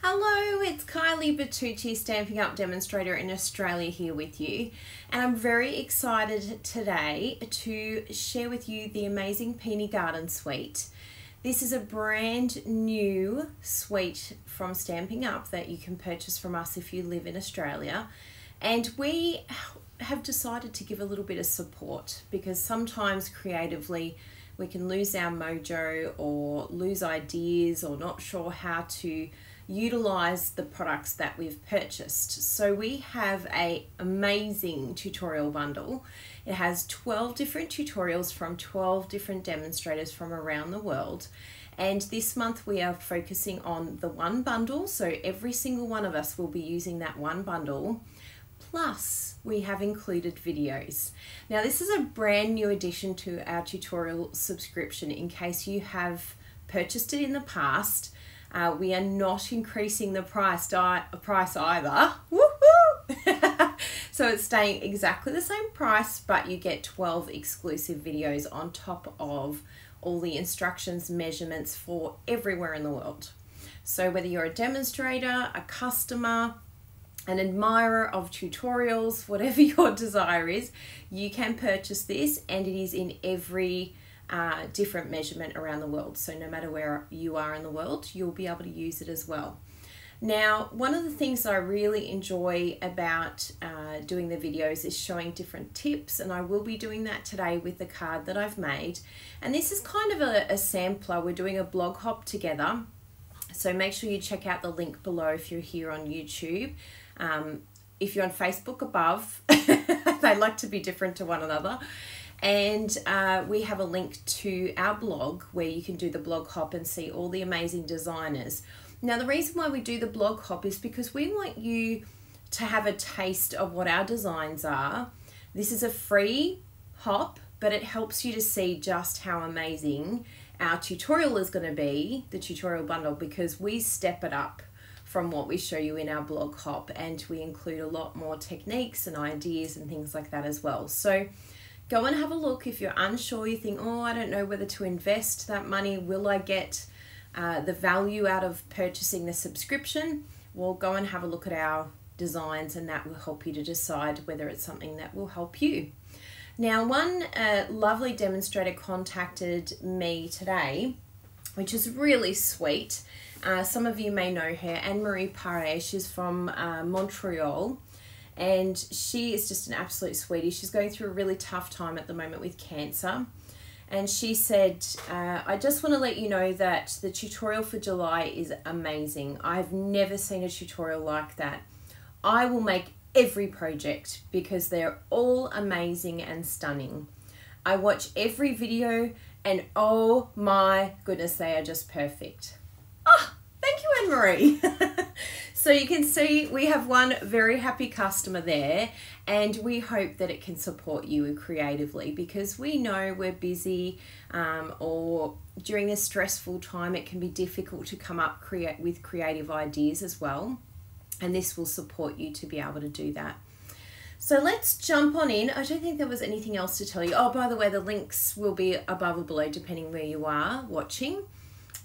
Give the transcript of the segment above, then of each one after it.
Hello, it's Kylie, Bertucci, Stampin' Up demonstrator in Australia here with you, and I'm very excited today to share with you the amazing Peony Garden Suite. This is a brand new suite from Stampin' Up that you can purchase from us if you live in Australia, and we have decided to give a little bit of support because sometimes creatively we can lose our mojo or lose ideas or not sure how to utilize the products that we've purchased. So we have an amazing tutorial bundle. It has 12 different tutorials from 12 different demonstrators from around the world. And this month we are focusing on the one bundle. So every single one of us will be using that one bundle. Plus we have included videos. Now this is a brand new addition to our tutorial subscription in case you have purchased it in the past. We are not increasing the price either. Woohoo! So it's staying exactly the same price, but you get 12 exclusive videos on top of all the instructions, measurements for everywhere in the world. So whether you're a demonstrator, a customer, an admirer of tutorials, whatever your desire is, you can purchase this, and it is in every different measurement around the world. So no matter where you are in the world, you'll be able to use it as well. Now, one of the things I really enjoy about doing the videos is showing different tips, and I will be doing that today with the card that I've made. And this is kind of a sampler. We're doing a blog hop together. So make sure you check out the link below if you're here on YouTube. If you're on Facebook above, they like to be different to one another. And we have a link to our blog where you can do the blog hop and see all the amazing designers. Now the reason why we do the blog hop is because we want you to have a taste of what our designs are. This is a free hop, but it helps you to see just how amazing our tutorial is going to be, the tutorial bundle, because we step it up from what we show you in our blog hop, and we include a lot more techniques and ideas and things like that as well. So go and have a look. If you're unsure, you think, oh, I don't know whether to invest that money, will I get the value out of purchasing the subscription? Well, go and have a look at our designs, and that will help you to decide whether it's something that will help you. Now, one lovely demonstrator contacted me today, which is really sweet. Some of you may know her, Anne-Marie Paré. She's from Montreal. And she is just an absolute sweetie. She's going through a really tough time at the moment with cancer. And she said, I just want to let you know that the tutorial for July is amazing. I've never seen a tutorial like that. I will make every project because they're all amazing and stunning. I watch every video and oh my goodness, they are just perfect. Oh, thank you, Anne-Marie. So you can see we have one very happy customer there, and we hope that it can support you creatively because we know we're busy or during this stressful time it can be difficult to come up with creative ideas as well, and this will support you to be able to do that. So let's jump on in. I don't think there was anything else to tell you. Oh, by the way, the links will be above or below depending where you are watching.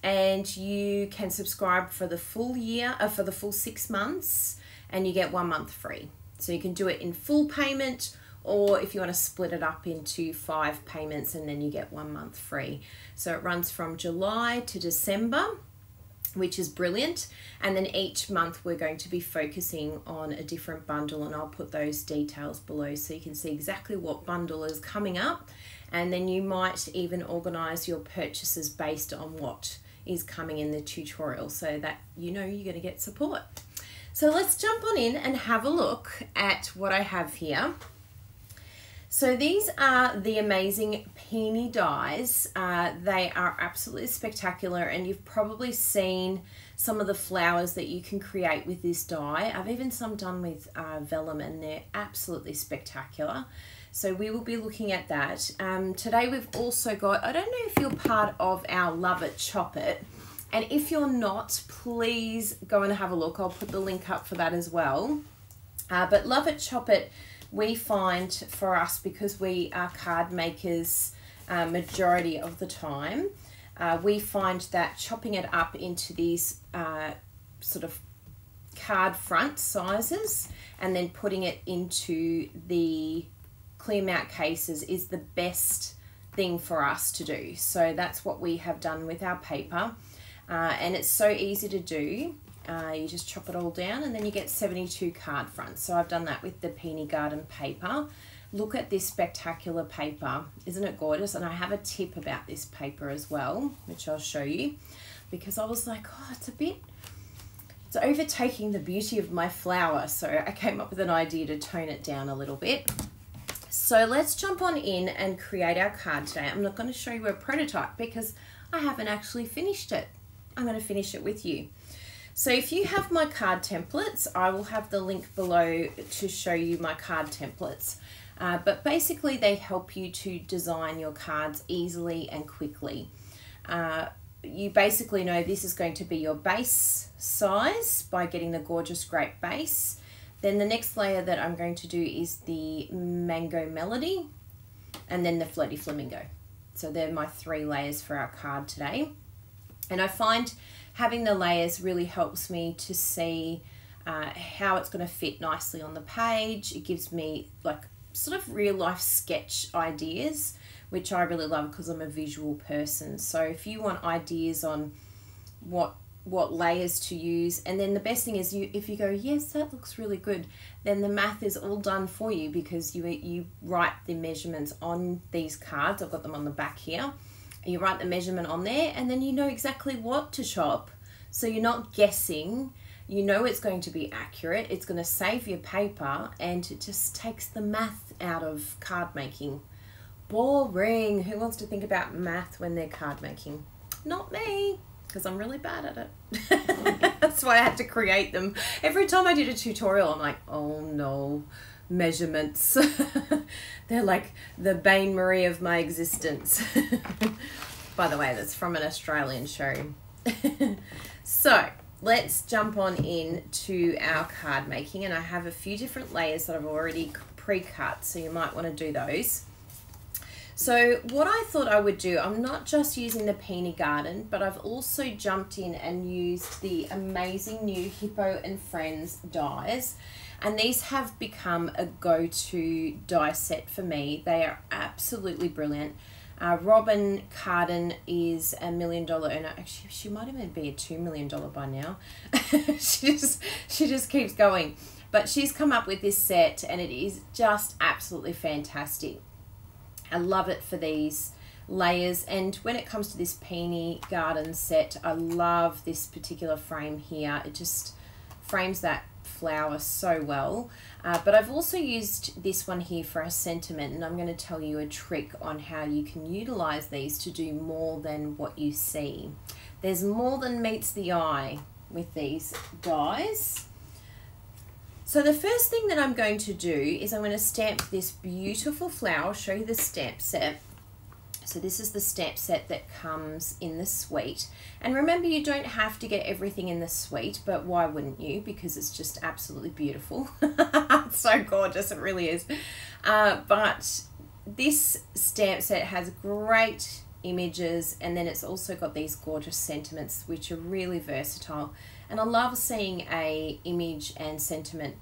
And you can subscribe for the full year, for the full 6 months, and you get 1 month free. So you can do it in full payment, or if you want to split it up into 5 payments and then you get 1 month free. So it runs from July to December, which is brilliant. And then each month we're going to be focusing on a different bundle, and I'll put those details below so you can see exactly what bundle is coming up. And then you might even organize your purchases based on what is coming in the tutorial so that you know you're going to get support. So let's jump on in and have a look at what I have here. So these are the amazing Peony Dies. They are absolutely spectacular, and you've probably seen some of the flowers that you can create with this die. I've even some done with vellum, and they're absolutely spectacular. So we will be looking at that. Today we've also got, I don't know if you're part of our Love It, Chop It. And if you're not, please go and have a look. I'll put the link up for that as well. But Love It, Chop It, we find for us, because we are card makers majority of the time, we find that chopping it up into these sort of card front sizes and then putting it into the clear mount cases is the best thing for us to do. So that's what we have done with our paper, and it's so easy to do. You just chop it all down and then you get 72 card fronts. So I've done that with the Peony Garden paper. Look at this spectacular paper. Isn't it gorgeous? And I have a tip about this paper as well, which I'll show you, because I was like, oh, it's overtaking the beauty of my flower. So I came up with an idea to tone it down a little bit. So let's jump on in and create our card today. I'm not going to show you a prototype because I haven't actually finished it. I'm going to finish it with you. So if you have my card templates, I will have the link below to show you my card templates. But basically they help you to design your cards easily and quickly. You basically know this is going to be your base size by getting the gorgeous grape base. Then the next layer that I'm going to do is the Mango Melody and then the Floaty Flamingo. So they're my 3 layers for our card today. And I find having the layers really helps me to see how it's going to fit nicely on the page. It gives me like sort of real life sketch ideas, which I really love because I'm a visual person. So if you want ideas on what layers to use, and then the best thing is if you go, yes, that looks really good, then the math is all done for you because you write the measurements on these cards. I've got them on the back here. You write the measurement on there and then you know exactly what to chop. So you're not guessing, you know it's going to be accurate, it's going to save your paper, and it just takes the math out of card making. Boring. Who wants to think about math when they're card making? Not me, because I'm really bad at it. That's why I had to create them. Every time I did a tutorial, I'm like, oh no, measurements. They're like the Bain Marie of my existence. By the way, that's from an Australian show. So let's jump on in to our card making, and I have a few different layers that I've already pre-cut, so you might want to do those. So what I thought I would do, I'm not just using the Peony Garden, but I've also jumped in and used the amazing new Hippo and Friends dies. And these have become a go-to die set for me. They are absolutely brilliant. Robin Carden is $1 million earner. Actually, she might even be a $2 million by now. she just keeps going. But she's come up with this set and it is just absolutely fantastic. I love it for these layers. And when it comes to this Peony Garden set, I love this particular frame here. It just frames that flower so well. But I've also used this one here for a sentiment, and I'm going to tell you a trick on how you can utilize these to do more than what you see. There's more than meets the eye with these dies. So the first thing that I'm going to do is I'm going to stamp this beautiful flower. I'll show you the stamp set. So this is the stamp set that comes in the suite. And remember, you don't have to get everything in the suite, but why wouldn't you? Because it's just absolutely beautiful. It's so gorgeous, it really is. But this stamp set has great images, and then it's also got these gorgeous sentiments, which are really versatile. And I love seeing a image and sentiment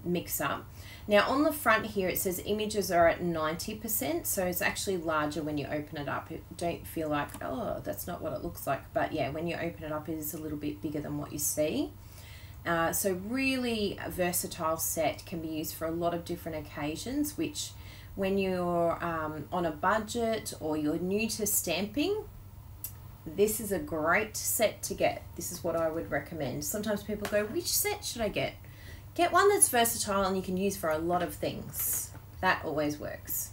mix up. Now on the front here it says images are at 90%, so it's actually larger when you open it up. Don't feel like, oh, that's not what it looks like, but yeah, when you open it up it is a little bit bigger than what you see. So really a versatile set, can be used for a lot of different occasions, which when you're on a budget or you're new to stamping, this is a great set to get. This is what I would recommend. Sometimes people go, which set should I get? Get one that's versatile and you can use for a lot of things. That always works.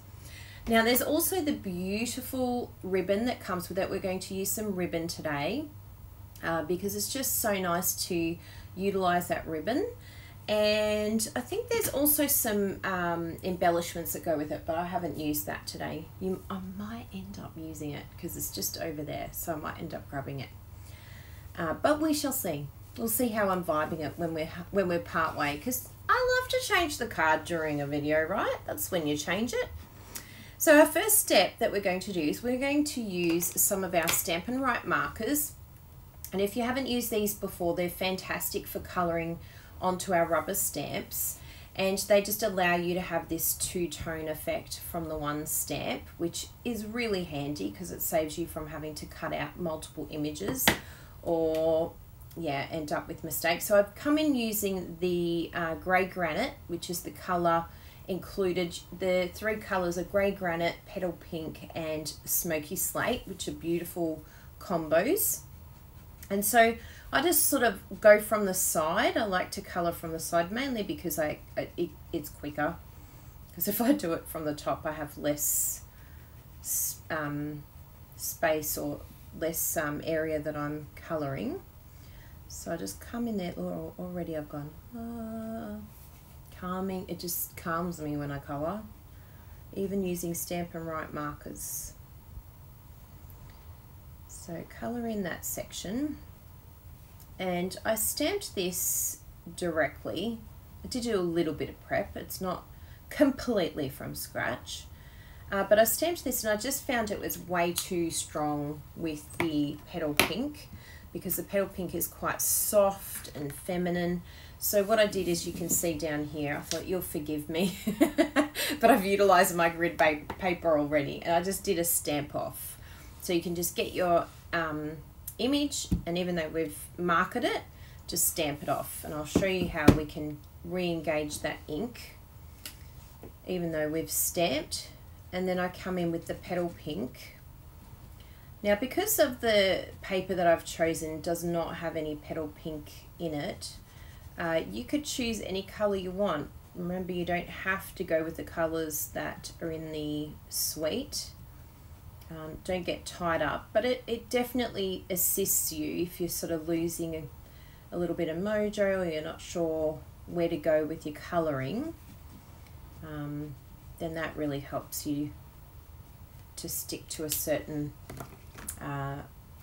Now there's also the beautiful ribbon that comes with it. We're going to use some ribbon today because it's just so nice to utilize that ribbon. And I think there's also some embellishments that go with it, but I haven't used that today. I might end up using it because it's just over there, so I might end up grabbing it. But we shall see. We'll see how I'm vibing it when we're part way, because I love to change the card during a video, right? That's when you change it. So our first step that we're going to do is we're going to use some of our Stampin' Write markers, And if you haven't used these before, they're fantastic for colouring onto our rubber stamps. And they just allow you to have this two-tone effect from the one stamp, which is really handy because it saves you from having to cut out multiple images or, yeah, end up with mistakes. So I've come in using the grey granite, which is the colour included. The three colours are grey granite, petal pink and smoky slate, which are beautiful combos. And so I just sort of go from the side. I like to colour from the side mainly because it's quicker. Because if I do it from the top, I have less space or less area that I'm colouring. So I just come in there. Oh, already I've gone calming. It just calms me when I colour, even using Stampin' Right markers. So colour in that section. And I stamped this directly. I did do a little bit of prep. It's not completely from scratch. But I stamped this and I just found it was way too strong with the petal pink because the petal pink is quite soft and feminine. So what I did is, you can see down here, I thought you'll forgive me, but I've utilised my grid paper already and I just did a stamp off. So you can just get your image, and even though we've marked it, just stamp it off. And I'll show you how we can re-engage that ink even though we've stamped. And then I come in with the petal pink. Now, because of the paper that I've chosen does not have any petal pink in it, you could choose any colour you want. Remember, you don't have to go with the colours that are in the suite. Don't get tied up, but it definitely assists you if you're sort of losing a little bit of mojo, or you're not sure where to go with your colouring. Then that really helps you to stick to a certain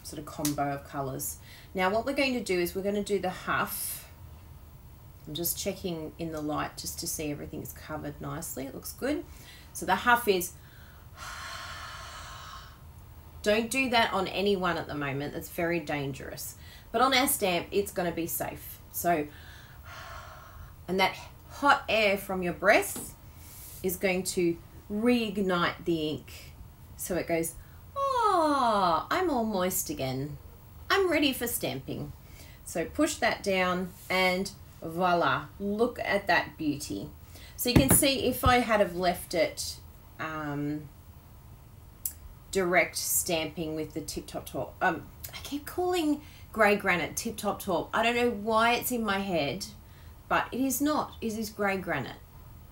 sort of combo of colours. Now what we're going to do is we're going to do the huff. I'm just checking in the light just to see everything's covered nicely. It looks good. So the huff is, don't do that on anyone at the moment. It's very dangerous. But on our stamp, it's going to be safe. So, and that hot air from your breath is going to reignite the ink. So it goes, oh, I'm all moist again. I'm ready for stamping. So push that down and voila, look at that beauty. So you can see if I had have left it direct stamping with the Tip Top Top. I keep calling grey granite Tip Top Top. I don't know why it's in my head, but it is not. It is grey granite.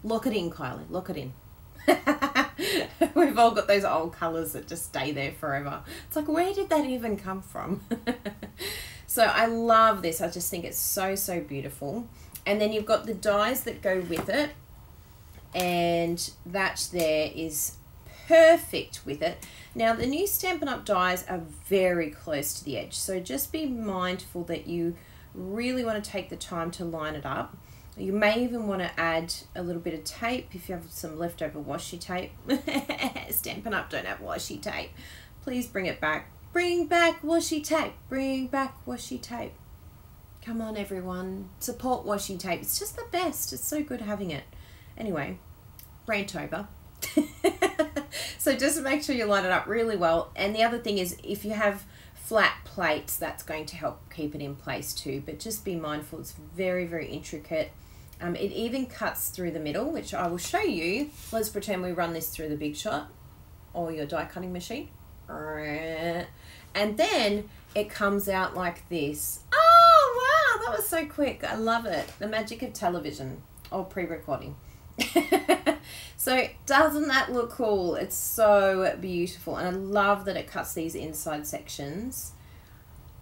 Lock it in, Kylie. Lock it in. We've all got those old colours that just stay there forever. It's like, where did that even come from? So I love this. I just think it's so, so beautiful. And then you've got the dies that go with it. And that there is perfect with it. Now the new Stampin' Up dies are very close to the edge. So just be mindful that you really want to take the time to line it up. You may even want to add a little bit of tape if you have some leftover washi tape. Stampin' Up don't have washi tape. Please bring it back. Bring back washi tape. Bring back washi tape. Come on, everyone. Support washi tape. It's just the best. It's so good having it. Anyway, rant over. So just make sure you line it up really well. And the other thing is, if you have flat plates, that's going to help keep it in place too. But just be mindful. It's very, very intricate. It even cuts through the middle, which I will show you. Let's pretend we run this through the Big Shot or your die cutting machine. And then it comes out like this. Oh, wow, that was so quick. I love it. The magic of television or pre-recording. So doesn't that look cool? It's so beautiful. And I love that it cuts these inside sections.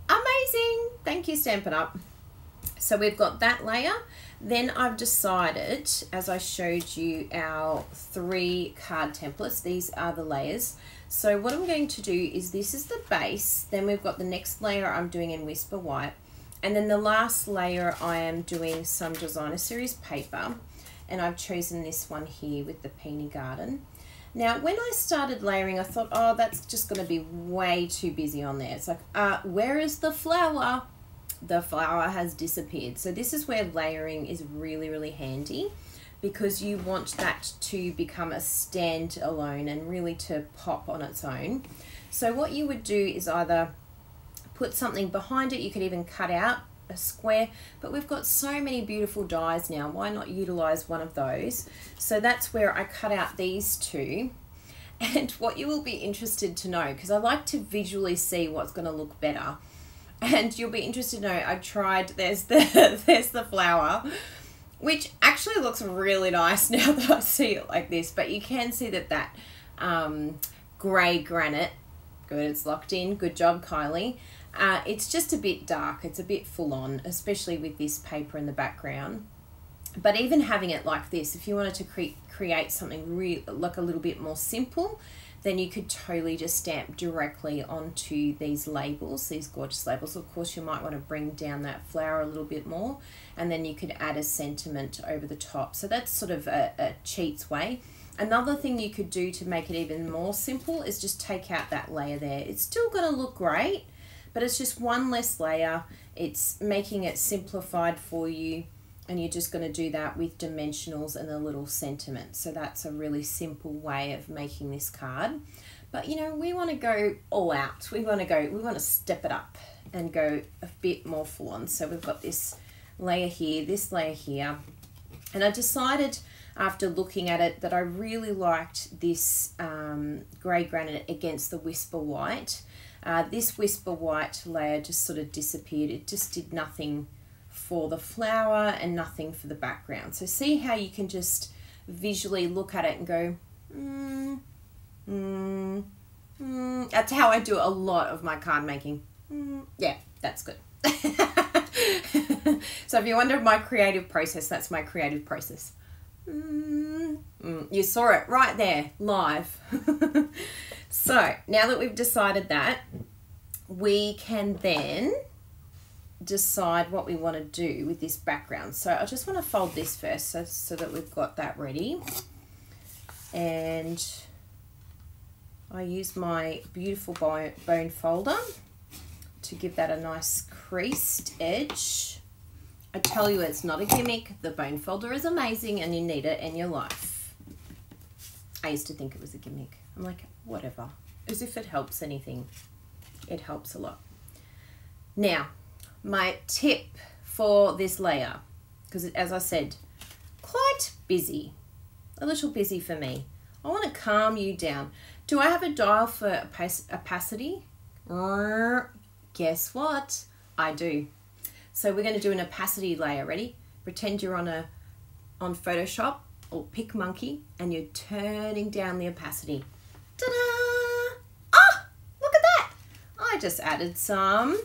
Amazing. Thank you, Stampin' Up. So we've got that layer. Then I've decided, as I showed you our 3 card templates, these are the layers. So what I'm going to do is, this is the base. Then we've got the next layer I'm doing in Whisper White. And then the last layer I am doing some Designer Series paper. And I've chosen this one here with the Peony Garden. Now, when I started layering, I thought, oh, that's just going to be way too busy on there. It's like, where is the flower? The flower has disappeared. So this is where layering is really, really handy, because you want that to become a stand-alone and really to pop on its own. So what you would do is either put something behind it. You could even cut out a square, but we've got so many beautiful dies now, why not utilize one of those? So that's where I cut out these two. And what you will be interested to know, because I like to visually see what's going to look better, and you'll be interested to know, I tried, there's the flower, which actually looks really nice now that I see it like this, but you can see that grey granite, good, it's locked in, good job Kylie. It's just a bit dark, it's a bit full on, especially with this paper in the background. But even having it like this, if you wanted to create something like a little bit more simple, then you could totally just stamp directly onto these labels, these gorgeous labels. Of course, you might want to bring down that flower a little bit more, and then you could add a sentiment over the top. So that's sort of a cheats way. Another thing you could do to make it even more simple is just take out that layer there. It's still going to look great, but it's just one less layer. It's making it simplified for you, and you're just going to do that with dimensionals and a little sentiment. So that's a really simple way of making this card. But you know, we want to go all out. We want to step it up and go a bit more full on. So we've got this layer here, this layer here, and I decided after looking at it that I really liked this grey granite against the Whisper White. This Whisper White layer just sort of disappeared. It just did nothing for the flower and nothing for the background. So see how you can just visually look at it and go, That's how I do a lot of my card making. Yeah, that's good. So if you wonder my creative process, that's my creative process. You saw it right there, live. So now that we've decided that, we can then decide what we want to do with this background. So I just want to fold this first so that we've got that ready. And I use my beautiful bone folder to give that a nice creased edge. I tell you, it's not a gimmick. The bone folder is amazing and you need it in your life. I used to think it was a gimmick. I'm like, whatever. As if it helps anything. It helps a lot. Now, my tip for this layer, because as I said, quite busy. A little busy for me. I want to calm you down. Do I have a dial for opacity? Guess what? I do. So we're going to do an opacity layer. Ready? Pretend you're on Photoshop or PicMonkey and you're turning down the opacity. Ta-da! Ah, look at that! I just added some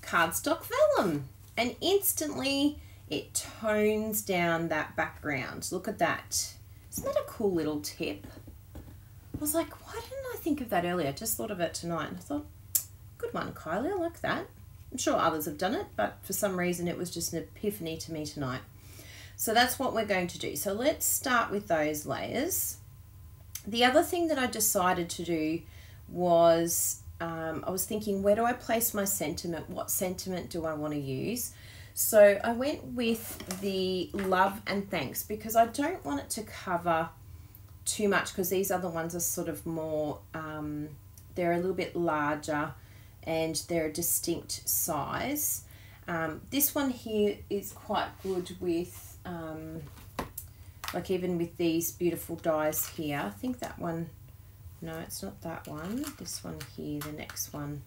cardstock vellum and instantly it tones down that background. Look at that. Isn't that a cool little tip? I was like, why didn't I think of that earlier? I just thought of it tonight and I thought, good one, Kylie, I like that. I'm sure others have done it, but for some reason it was just an epiphany to me tonight. So that's what we're going to do. So let's start with those layers. The other thing that I decided to do was, I was thinking, where do I place my sentiment? What sentiment do I want to use? So I went with the Love and Thanks because I don't want it to cover too much, because these other ones are sort of more, they're a little bit larger and they're a distinct size. This one here is quite good with, like even with these beautiful dies here. I think that one, no, it's not that one. This one here, the next one.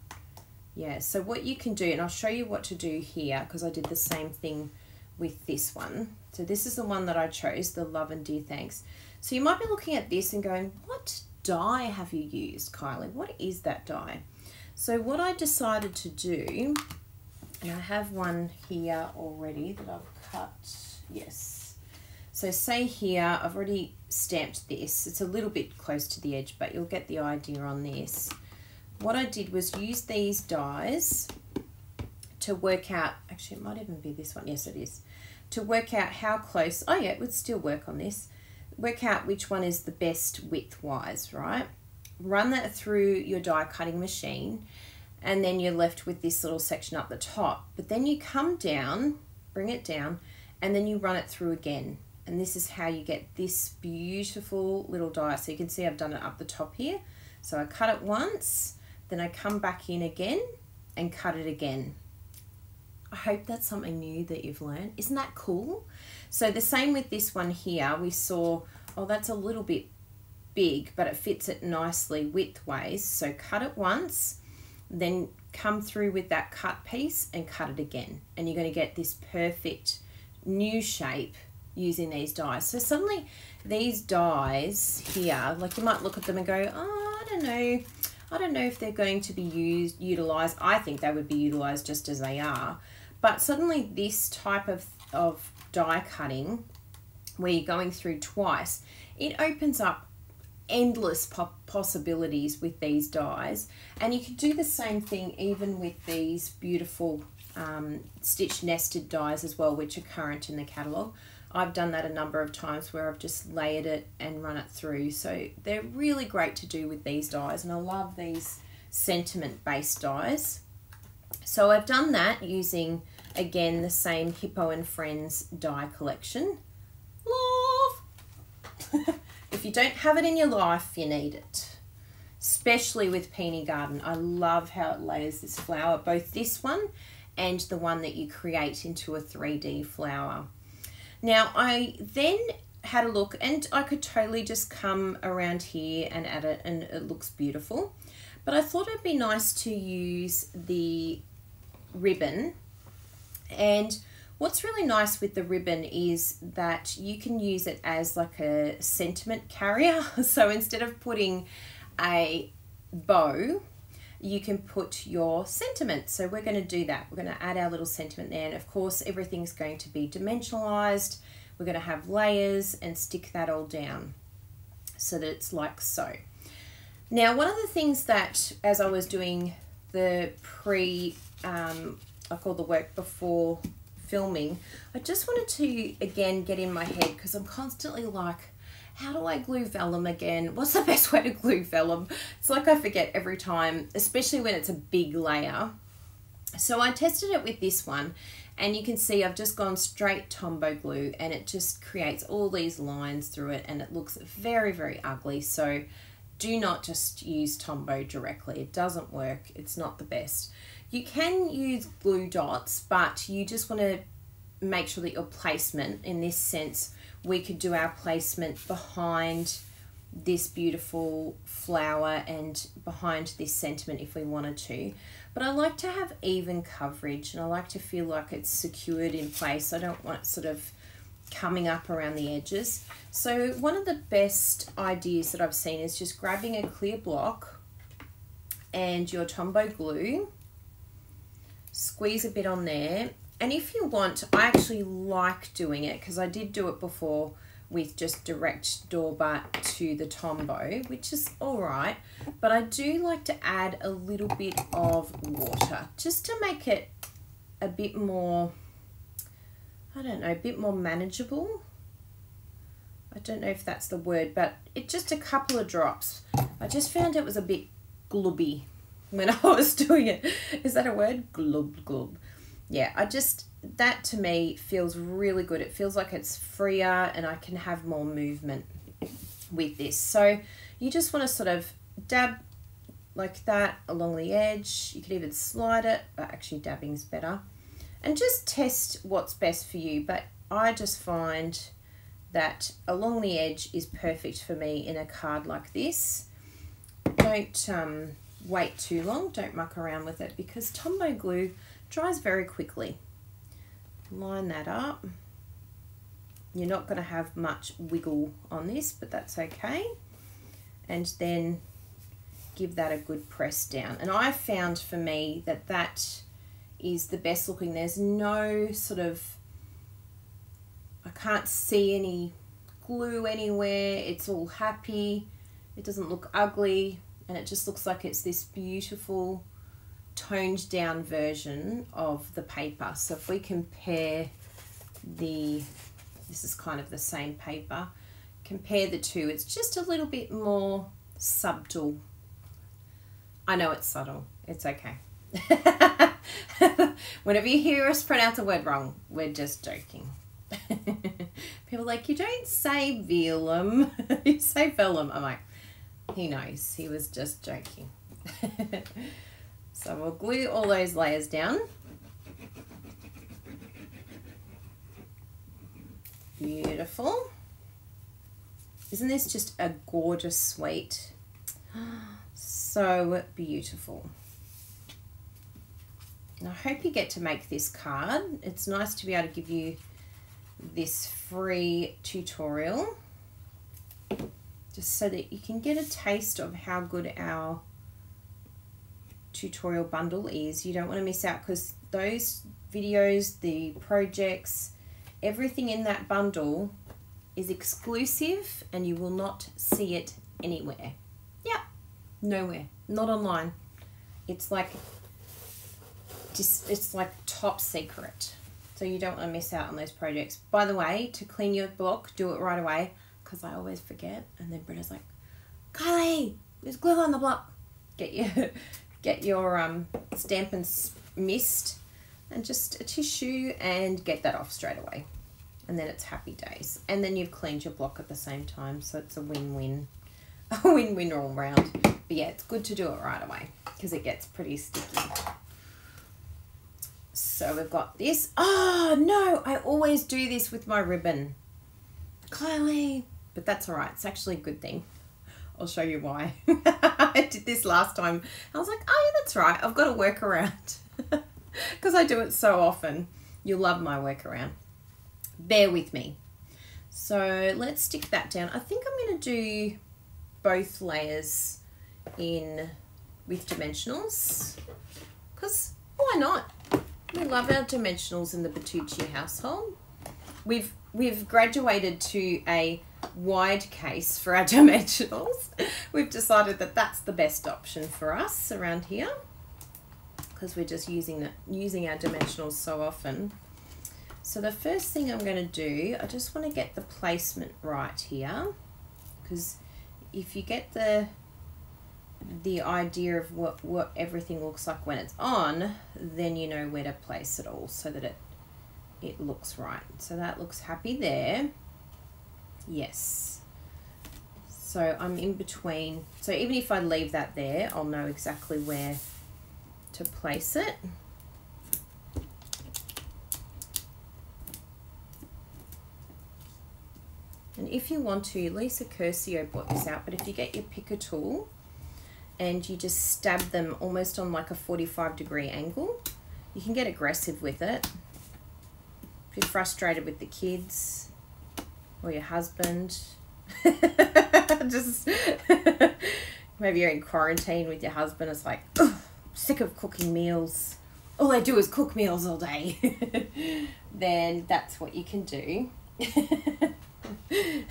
Yeah, so what you can do, and I'll show you what to do here because I did the same thing with this one. So this is the one that I chose, the Love and Dear Thanks. So you might be looking at this and going, what die have you used, Kylie? What is that die? So what I decided to do, and I have one here already that I've cut, yes. So say here, I've already stamped this. It's a little bit close to the edge, but you'll get the idea on this. What I did was use these dies to work out, actually it might even be this one, yes it is, to work out how close, oh yeah, it would still work on this, work out which one is the best width-wise, right? Run that through your die cutting machine, and then you're left with this little section up the top. But then you come down, bring it down, and then you run it through again. And this is how you get this beautiful little die. So you can see I've done it up the top here. So I cut it once, then I come back in again and cut it again. I hope that's something new that you've learned. Isn't that cool? So the same with this one here. We saw, oh, that's a little bit big, but it fits it nicely widthways. So cut it once, then come through with that cut piece and cut it again. And you're going to get this perfect new shape using these dies. So suddenly these dies here, like you might look at them and go, oh, I don't know if they're going to be utilized. I think they would be utilized just as they are. But suddenly this type of die cutting, where you're going through twice, it opens up endless possibilities with these dies. And you could do the same thing even with these beautiful stitch nested dies as well, which are current in the catalogue. I've done that a number of times where I've just layered it and run it through. So they're really great to do with these dies, and I love these sentiment based dies. So I've done that using, again, the same Hippo and Friends die collection. Love! If you don't have it in your life, you need it. Especially with Peony Garden. I love how it layers this flower, both this one and the one that you create into a 3D flower. Now, I then had a look, and I could totally just come around here and add it, and it looks beautiful. But I thought it'd be nice to use the ribbon. And what's really nice with the ribbon is that you can use it as like a sentiment carrier. So instead of putting a bow, you can put your sentiment. So we're going to do that. We're going to add our little sentiment there. And of course, everything's going to be dimensionalized. We're going to have layers and stick that all down so that it's like so. Now, one of the things that, as I was doing the I call the work before filming, I just wanted to, again, get in my head, because I'm constantly like, how do I glue vellum again? What's the best way to glue vellum? It's like I forget every time, especially when it's a big layer. So I tested it with this one, and you can see I've just gone straight Tombow glue, and it just creates all these lines through it, and it looks very, very ugly. So do not just use Tombow directly. It doesn't work. It's not the best. You can use glue dots, but you just want to make sure that your placement, in this sense, we could do our placement behind this beautiful flower and behind this sentiment if we wanted to. But I like to have even coverage, and I like to feel like it's secured in place. I don't want it sort of coming up around the edges. So one of the best ideas that I've seen is just grabbing a clear block and your Tombow glue, squeeze a bit on there. And if you want, I actually like doing it, because I did do it before with just direct Dauber to the Tombow, which is all right. But I do like to add a little bit of water just to make it a bit more, I don't know, a bit more manageable. I don't know if that's the word, but it just a couple of drops. I just found it was a bit glubby when I was doing it. Is that a word? Glub, glub. Yeah, that to me feels really good. It feels like it's freer and I can have more movement with this. So you just want to sort of dab like that along the edge. You could even slide it, but actually dabbing's better. And just test what's best for you. But I just find that along the edge is perfect for me in a card like this. Don't wait too long. Don't muck around with it, because Tombow glue dries very quickly. Line that up. You're not going to have much wiggle on this, but that's okay. And then give that a good press down. And I found for me that that is the best looking. There's no sort of, I can't see any glue anywhere. It's all happy. It doesn't look ugly, and it just looks like it's this beautiful toned down version of the paper. So if we compare this is kind of the same paper, compare the two, it's just a little bit more subtle. I know it's subtle. It's okay. Whenever you hear us pronounce a word wrong, we're just joking. People are like, you don't say velum, you say vellum. I'm like, he knows, he was just joking. So we'll glue all those layers down. Beautiful. Isn't this just a gorgeous suite? So beautiful. And I hope you get to make this card. It's nice to be able to give you this free tutorial just so that you can get a taste of how good our tutorial bundle is. You don't want to miss out because those videos, the projects, everything in that bundle is exclusive and you will not see it anywhere. Yeah, nowhere, not online. It's like it's like top secret. So you don't want to miss out on those projects. By the way, to clean your block, do it right away because I always forget. And then Britta's like, Kylie, there's glue on the block. Get your Stampin' mist and just a tissue and get that off straight away. And then it's happy days. And then you've cleaned your block at the same time. So it's a win-win. A win-win all round. But yeah, it's good to do it right away because it gets pretty sticky. So we've got this. Oh no, I always do this with my ribbon. Kylie. But that's all right. It's actually a good thing. I'll show you why. I did this last time. I was like, oh yeah, that's right. I've got a workaround. Because I do it so often. You'll love my workaround. Bear with me. So let's stick that down. I think I'm going to do both layers in with dimensionals. Because why not? We love our dimensionals in the Bertucci household. We've graduated to a wide case for our dimensionals. We've decided that that's the best option for us around here because we're just using our dimensionals so often. So the first thing I'm going to do, I just want to get the placement right here because if you get the idea of what everything looks like when it's on, then you know where to place it all so that it looks right. So that looks happy there. Yes. So I'm in between. So even if I leave that there, I'll know exactly where to place it. And if you want to, Lisa Curcio brought this out, but if you get your picker tool and you just stab them almost on like a 45-degree angle, you can get aggressive with it. If you're frustrated with the kids or your husband, just maybe you're in quarantine with your husband, it's like, oh, I'm sick of cooking meals. All they do is cook meals all day. Then that's what you can do.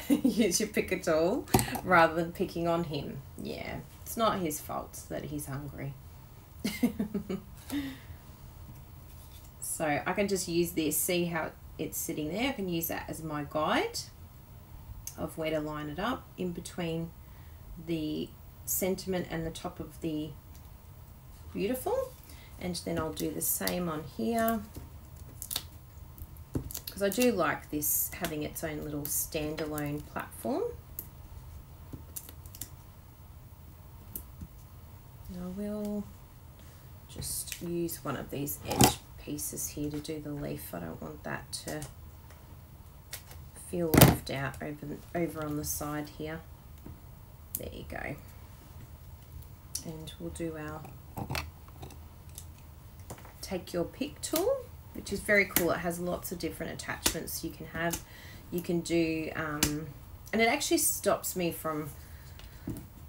Use your picker tool rather than picking on him. Yeah, it's not his fault that he's hungry. So I can just use this, see how it's sitting there. I can use that as my guide of where to line it up in between the sentiment and the top of the beautiful. And then I'll do the same on here. Because I do like this having its own little standalone platform. And I will just use one of these edge pieces here to do the leaf. I don't want that to feel left out over on the side here. There you go. And we'll do our take your pick tool, which is very cool. It has lots of different attachments you can have. You can do, and it actually stops me from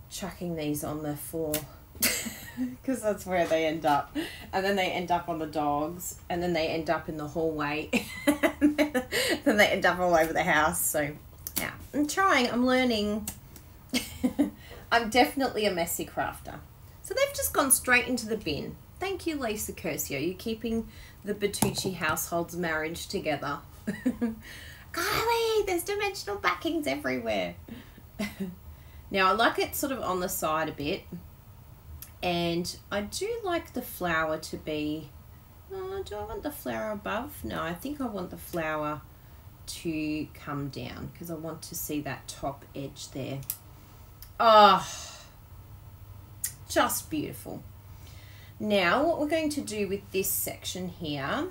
chucking these on the floor because that's where they end up. And then they end up on the dogs, and then they end up in the hallway, and then they end up all over the house. So yeah, I'm trying, I'm learning. I'm definitely a messy crafter. So they've just gone straight into the bin. Thank you, Lisa Curcio. You're keeping the Bertucci household's marriage together. Kylie, there's dimensional backings everywhere. Now I like it sort of on the side a bit, and I do like the flower to be, do I want the flower above? No, I think I want the flower to come down because I want to see that top edge there. Oh, just beautiful. Now what we're going to do with this section here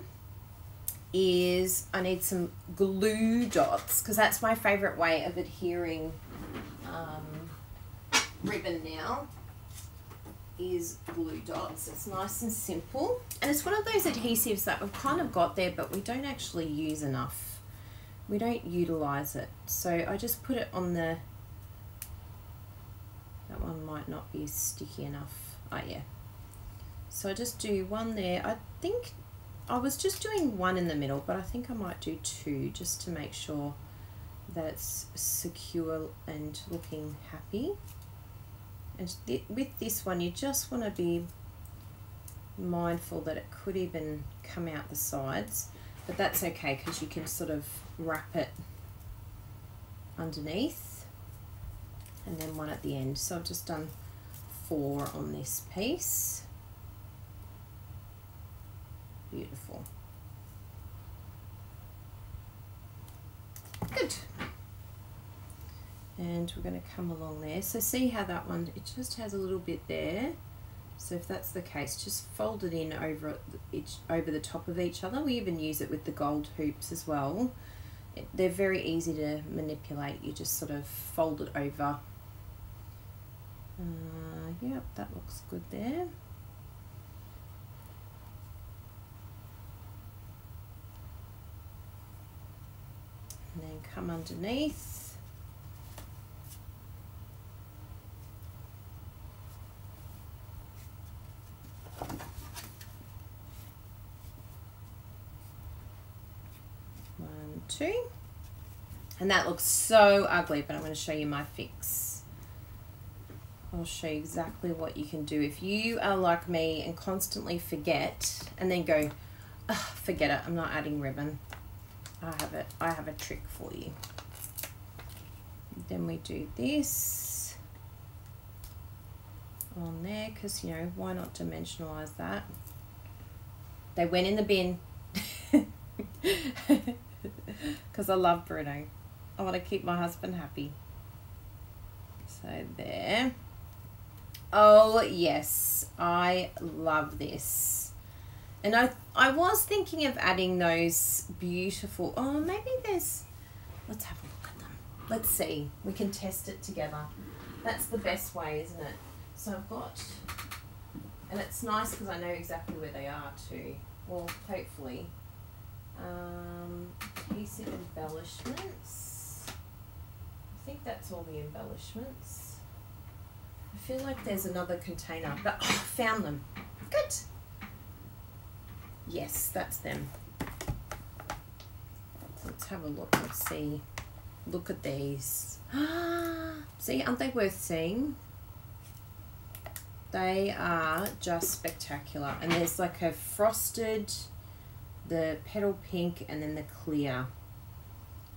is I need some glue dots because that's my favorite way of adhering ribbon now, is glue dots. It's nice and simple, and it's one of those adhesives that we've kind of got there but we don't actually use enough. We don't utilize it, so I just put it on the, that one might not be sticky enough. Oh yeah, so I just do one there. I think I was just doing one in the middle, but I think I might do two just to make sure that it's secure and looking happy. And with this one, you just want to be mindful that it could even come out the sides, but that's okay because you can sort of wrap it underneath and then one at the end. So I've just done 4 on this piece. Beautiful. Good. And we're going to come along there. So see how that one, it just has a little bit there. So if that's the case, just fold it in over the top of each other. We even use it with the gold hoops as well. They're very easy to manipulate. You just sort of fold it over. Yep, that looks good there. And then come underneath. One, two. And that looks so ugly, but I'm going to show you my fix. I'll show you exactly what you can do if you are like me and constantly forget and then go, oh, forget it, I'm not adding ribbon. I have a trick for you. Then we do this on there because, you know, why not dimensionalize that? They went in the bin because I love Bruno. I want to keep my husband happy. So there. Oh yes, I love this. And I was thinking of adding those beautiful, oh maybe there's, let's have a look at them. Let's see, we can test it together. That's the best way, isn't it? So I've got, and it's nice because I know exactly where they are too. Well, hopefully. Piece of embellishments. I think that's all the embellishments. I feel like there's another container, but oh, I found them. Good. Yes, that's them. Let's have a look. Let's see. Look at these. See, aren't they worth seeing? They are just spectacular. And there's like a frosted, the petal pink, and then the clear.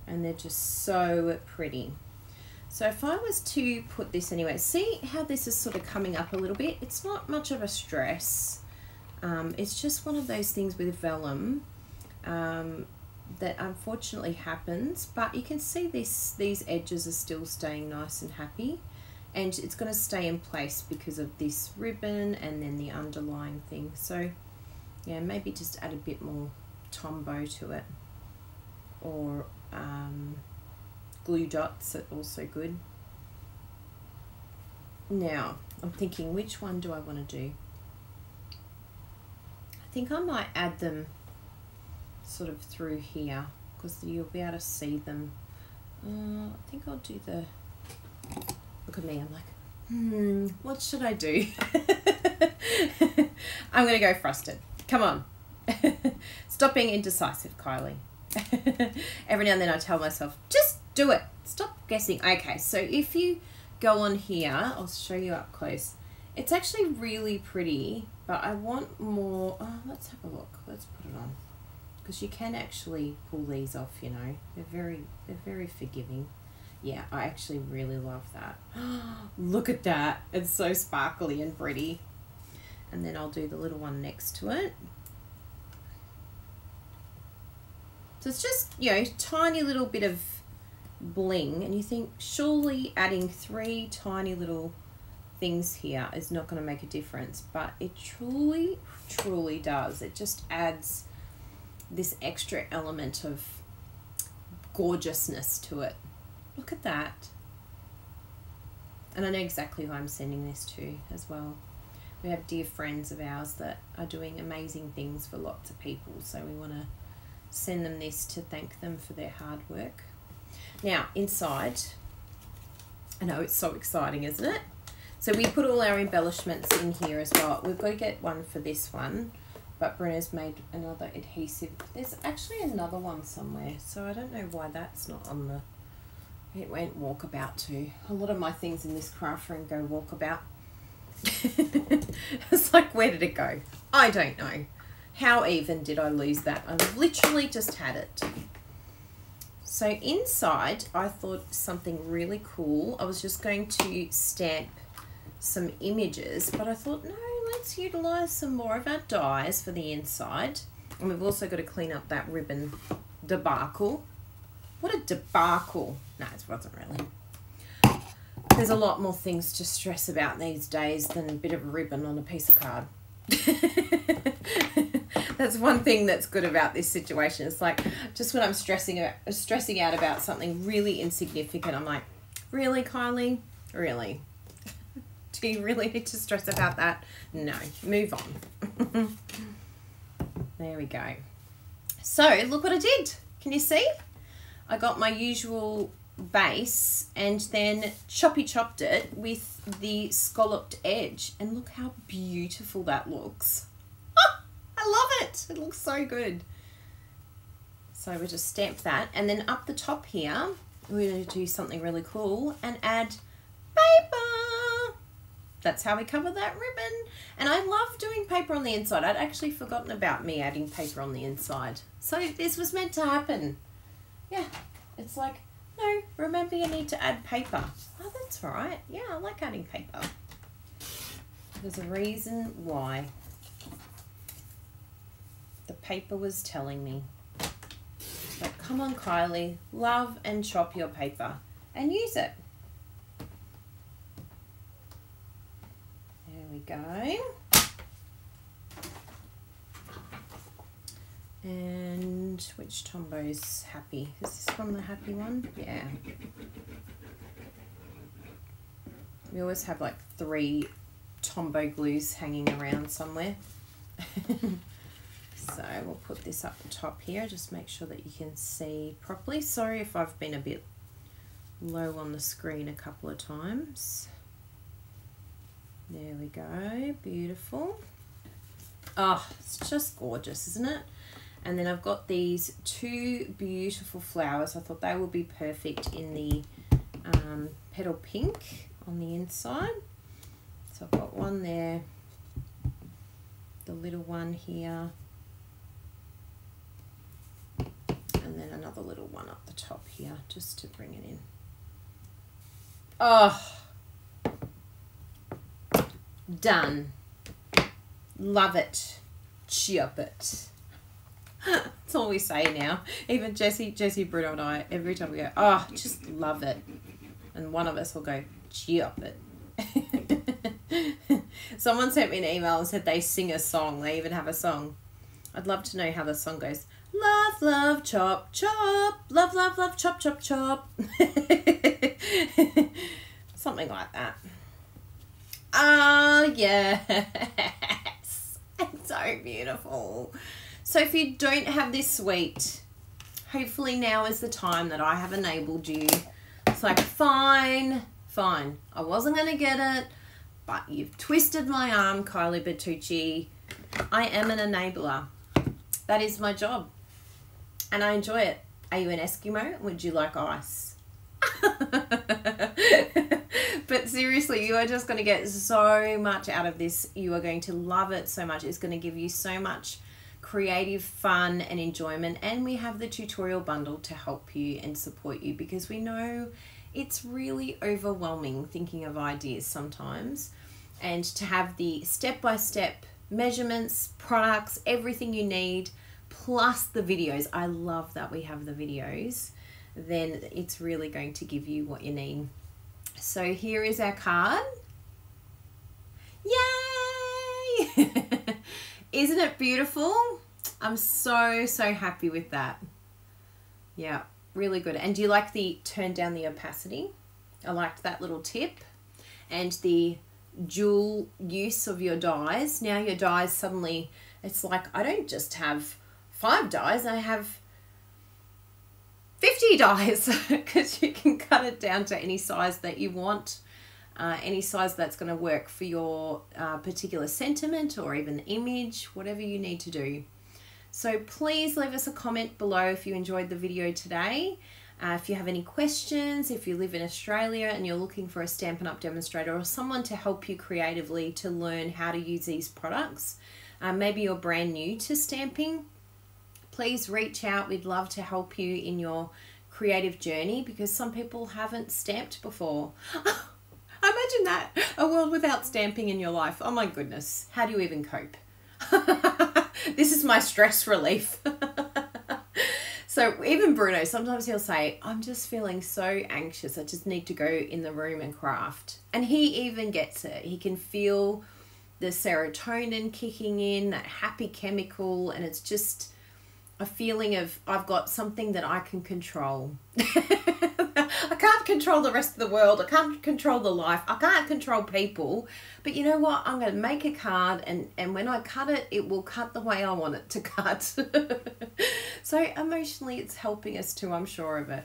And they're just so pretty. So if I was to put this anyway, see how this is sort of coming up a little bit? It's not much of a stress. It's just one of those things with vellum that unfortunately happens, but you can see these edges are still staying nice and happy, and it's going to stay in place because of this ribbon and then the underlying thing. So yeah, maybe just add a bit more Tombow to it, or glue dots are also good. Now I'm thinking, which one do I want to do? I think I might add them sort of through here because you'll be able to see them. I think I'll do the, look at me, I'm like, what should I do? I'm going to go frosted. Come on. Stop being indecisive, Kylie. Every now and then I tell myself, just do it. Stop guessing. Okay, so if you go on here, I'll show you up close. It's actually really pretty, but I want more. Oh, let's have a look. Let's put it on. because you can actually pull these off, you know. They're very forgiving. Yeah, I actually really love that. Look at that. It's so sparkly and pretty. And then I'll do the little one next to it. So it's just, you know, tiny little bit of bling, and you think surely adding 3 tiny little things here is not going to make a difference, but it truly does. It just adds this extra element of gorgeousness to it. Look at that. And I know exactly who I'm sending this to as well. We have dear friends of ours that are doing amazing things for lots of people, so we want to send them this to thank them for their hard work. Now inside, I know it's so exciting, isn't it? So we put all our embellishments in here as well. We've got to get one for this one, but Brenna's made another adhesive. There's actually another one somewhere, so I don't know why that's not on the, it went walkabout too. A lot of my things in this craft room go walkabout. It's like, where did it go? I don't know. How even did I lose that? I literally just had it. So inside, I thought something really cool. I was just going to stamp some images, but I thought, no, let's utilize some more of our dies for the inside. And we've also got to clean up that ribbon debacle. What a debacle. No, it wasn't really. There's a lot more things to stress about these days than a bit of ribbon on a piece of card. That's one thing that's good about this situation. It's like, just when I'm stressing out about something really insignificant, I'm like, really, Kylie? Really? Do you really need to stress about that? No, move on. There we go. So look what I did. Can you see? I got my usual base and then chopped it with the scalloped edge, and look how beautiful that looks. I love it. It looks so good. So we'll just stamp that, and then up the top here we're going to do something really cool and add paper. That's how we cover that ribbon. And I love doing paper on the inside. I'd actually forgotten about me adding paper on the inside, so this was meant to happen. Yeah, it's like, no, remember you need to add paper. Oh, that's right. Yeah, I like adding paper. There's a reason why. The paper was telling me. So come on, Kylie, love and chop your paper and use it. There we go. And which Tombo's happy? Is this from the happy one? Yeah. We always have like 3 Tombow glues hanging around somewhere. So we'll put this up the top here, just make sure that you can see properly. Sorry if I've been a bit low on the screen a couple of times. There we go, beautiful. Oh, it's just gorgeous, isn't it? And then I've got these 2 beautiful flowers. I thought they would be perfect in the petal pink on the inside. So I've got one there, the little one here, and then another little one up the top here, just to bring it in. Oh, done. Love it. Chop it. That's all we say now. Even Jessie, Bruno and I, every time we go, oh, just love it. And one of us will go, chop it. Someone sent me an email and said they sing a song. They even have a song. I'd love to know how the song goes. Love, love, chop, chop. Love, love, love, chop, chop, chop. Something like that. Oh, yes. It's so beautiful. So if you don't have this suite, hopefully now is the time that I have enabled you. It's like, fine, I wasn't going to get it, but you've twisted my arm, Kylie Bertucci. I am an enabler. That is my job. And I enjoy it. Are you an Eskimo? Would you like ice? But seriously, you are just going to get so much out of this. You are going to love it so much. It's going to give you so much creative fun and enjoyment, and we have the tutorial bundle to help you and support you, because we know it's really overwhelming thinking of ideas sometimes, and to have the step-by-step measurements, products, everything you need, plus the videos. I love that we have the videos. Then it's really going to give you what you need. So here is our card. Yay! Isn't it beautiful? I'm so happy with that. Yeah, really good. And do you like the turn down the opacity? I liked that little tip. And the dual use of your dies. Now your dies suddenly, it's like I don't just have 5 dies, I have 50 dies, because you can cut it down to any size that you want, any size that's going to work for your particular sentiment or even image, whatever you need to do. So please leave us a comment below if you enjoyed the video today. If you have any questions, if you live in Australia and you're looking for a Stampin' Up! Demonstrator or someone to help you creatively to learn how to use these products, maybe you're brand new to stamping, please reach out. We'd love to help you in your creative journey, because some people haven't stamped before. Imagine that, a world without stamping in your life. Oh my goodness, how do you even cope? This is my stress relief. So even Bruno, sometimes he'll say, I'm just feeling so anxious, I just need to go in the room and craft. And he even gets it. He can feel the serotonin kicking in, that happy chemical, and it's just a feeling of, I've got something that I can control. I can't control the rest of the world. I can't control the life. I can't control people. But you know what? I'm going to make a card, and when I cut it, it will cut the way I want it to cut. So emotionally, it's helping us too, I'm sure of it.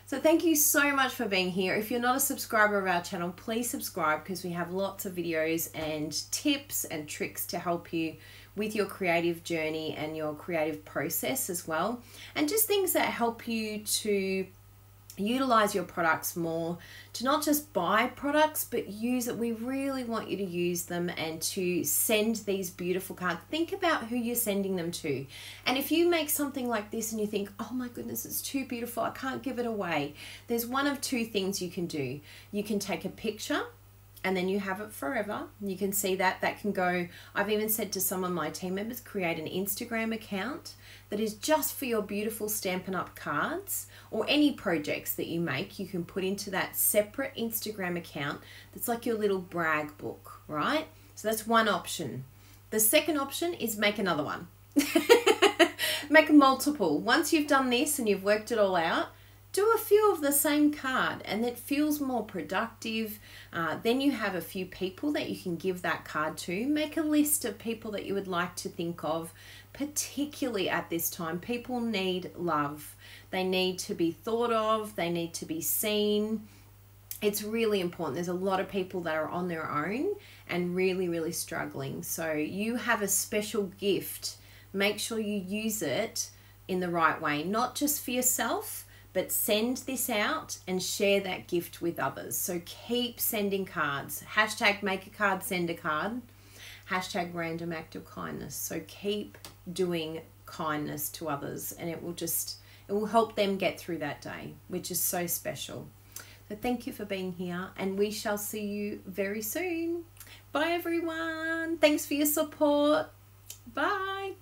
So thank you so much for being here. If you're not a subscriber of our channel, please subscribe, because we have lots of videos and tips and tricks to help you with your creative journey and your creative process as well. And just things that help you to utilize your products more, to not just buy products, but use it. We really want you to use them and to send these beautiful cards. Think about who you're sending them to. And if you make something like this and you think, oh my goodness, it's too beautiful, I can't give it away, there's one of two things you can do. You can take a picture, and then you have it forever. You can see that. That can go, I've even said to some of my team members, create an Instagram account that is just for your beautiful Stampin' Up! Cards, or any projects that you make. You can put into that separate Instagram account that's like your little brag book, right? So that's one option. The second option is make another one. Make multiple. Once you've done this and you've worked it all out, do a few of the same card, and it feels more productive. Then you have a few people that you can give that card to. Make a list of people that you would like to think of, particularly at this time. People need love. They need to be thought of. They need to be seen. It's really important. There's a lot of people that are on their own and really struggling. So you have a special gift. Make sure you use it in the right way, not just for yourself, but send this out and share that gift with others. So keep sending cards. Hashtag make a card, send a card. Hashtag random act of kindness. So keep doing kindness to others, and it will help them get through that day, which is so special. So thank you for being here, and we shall see you very soon. Bye everyone. Thanks for your support. Bye.